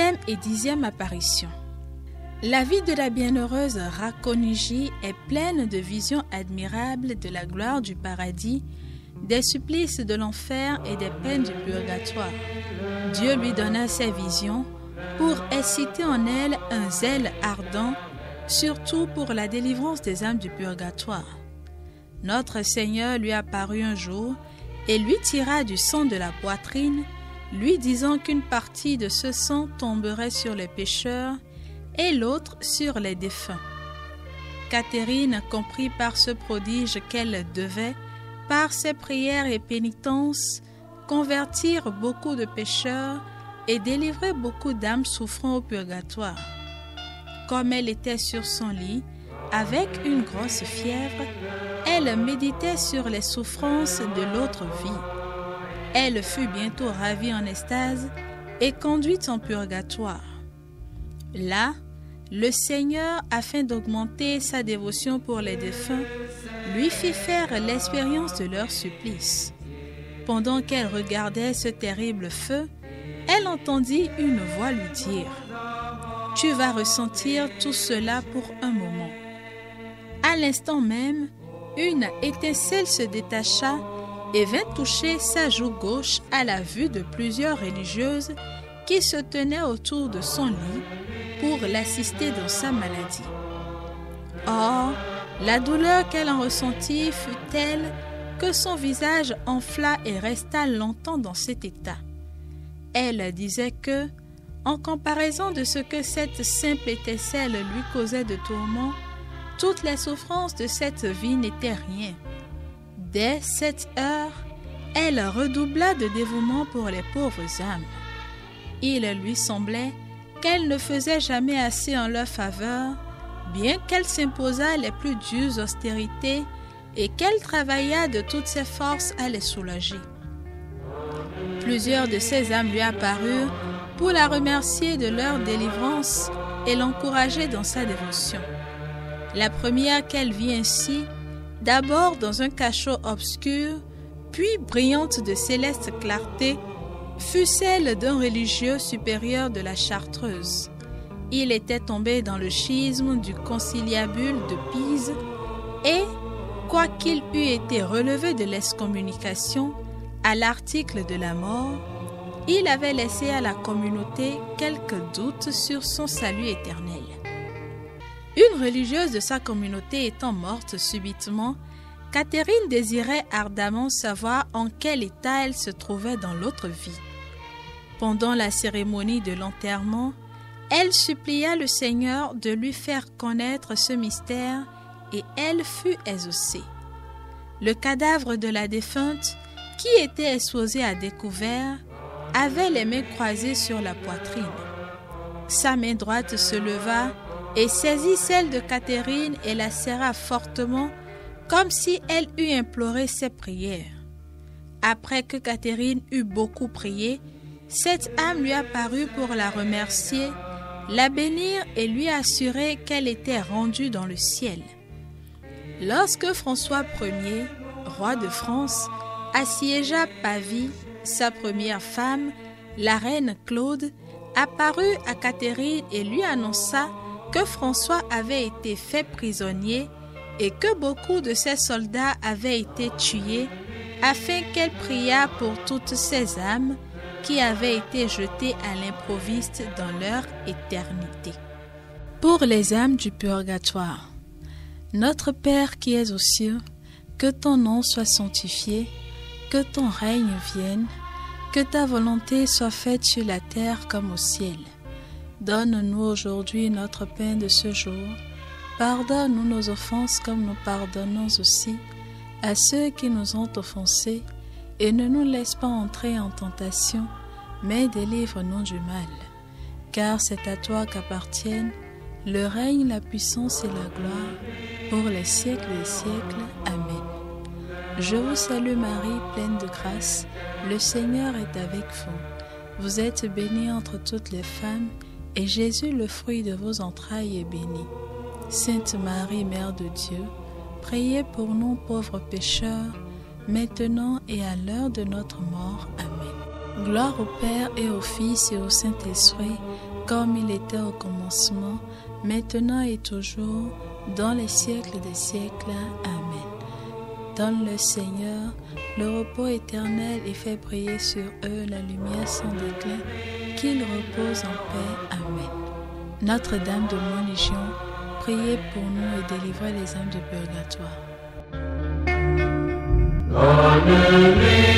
9e et 10e apparition. La vie de la bienheureuse Racconigi est pleine de visions admirables de la gloire du paradis, des supplices de l'enfer et des peines du purgatoire. Dieu lui donna ces visions pour exciter en elle un zèle ardent, surtout pour la délivrance des âmes du purgatoire. Notre Seigneur lui apparut un jour et lui tira du sang de la poitrine, lui disant qu'une partie de ce sang tomberait sur les pécheurs et l'autre sur les défunts. Catherine comprit par ce prodige qu'elle devait, par ses prières et pénitences, convertir beaucoup de pécheurs et délivrer beaucoup d'âmes souffrant au purgatoire. Comme elle était sur son lit, avec une grosse fièvre, elle méditait sur les souffrances de l'autre vie. Elle fut bientôt ravie en extase et conduite en purgatoire. Là, le Seigneur, afin d'augmenter sa dévotion pour les défunts, lui fit faire l'expérience de leur supplice. Pendant qu'elle regardait ce terrible feu, elle entendit une voix lui dire « Tu vas ressentir tout cela pour un moment. » À l'instant même, une étincelle se détacha et vint toucher sa joue gauche à la vue de plusieurs religieuses qui se tenaient autour de son lit pour l'assister dans sa maladie. Or, la douleur qu'elle en ressentit fut telle que son visage enfla et resta longtemps dans cet état. Elle disait que, en comparaison de ce que cette simple étincelle lui causait de tourments, toutes les souffrances de cette vie n'étaient rien. Dès cette heure, elle redoubla de dévouement pour les pauvres âmes. Il lui semblait qu'elle ne faisait jamais assez en leur faveur, bien qu'elle s'imposât les plus dures austérités et qu'elle travailla de toutes ses forces à les soulager. Plusieurs de ces âmes lui apparurent pour la remercier de leur délivrance et l'encourager dans sa dévotion. La première qu'elle vit ainsi, d'abord dans un cachot obscur, puis brillante de céleste clarté, fut celle d'un religieux supérieur de la Chartreuse. Il était tombé dans le schisme du conciliabule de Pise et, quoiqu'il eût été relevé de l'excommunication à l'article de la mort, il avait laissé à la communauté quelques doutes sur son salut éternel. Une religieuse de sa communauté étant morte subitement, Catherine désirait ardemment savoir en quel état elle se trouvait dans l'autre vie. Pendant la cérémonie de l'enterrement, elle supplia le Seigneur de lui faire connaître ce mystère et elle fut exaucée. Le cadavre de la défunte, qui était exposé à découvert, avait les mains croisées sur la poitrine. Sa main droite se leva et saisit celle de Catherine et la serra fortement, comme si elle eût imploré ses prières. Après que Catherine eut beaucoup prié, cette âme lui apparut pour la remercier, la bénir et lui assurer qu'elle était rendue dans le ciel. Lorsque François Ier, roi de France, assiégea Pavie, sa première femme, la reine Claude, apparut à Catherine et lui annonça que François avait été fait prisonnier et que beaucoup de ses soldats avaient été tués, afin qu'elle priât pour toutes ces âmes qui avaient été jetées à l'improviste dans leur éternité. Pour les âmes du purgatoire, Notre Père qui es aux cieux, que ton nom soit sanctifié, que ton règne vienne, que ta volonté soit faite sur la terre comme au ciel. Donne-nous aujourd'hui notre pain de ce jour. Pardonne-nous nos offenses comme nous pardonnons aussi à ceux qui nous ont offensés, et ne nous laisse pas entrer en tentation, mais délivre-nous du mal. Car c'est à toi qu'appartiennent le règne, la puissance et la gloire, pour les siècles des siècles. Amen. Je vous salue Marie, pleine de grâce, le Seigneur est avec vous. Vous êtes bénie entre toutes les femmes, et Jésus, le fruit de vos entrailles, est béni. Sainte Marie, Mère de Dieu, priez pour nous pauvres pécheurs, maintenant et à l'heure de notre mort. Amen. Gloire au Père et au Fils et au Saint-Esprit, comme il était au commencement, maintenant et toujours, dans les siècles des siècles. Amen. Donne-le, Seigneur, le repos éternel et fais briller sur eux la lumière sans déclin, qu'ils reposent en paix. Amen. Notre-Dame de Bonne Légion, priez pour nous et délivrez les âmes du purgatoire. Donne-lui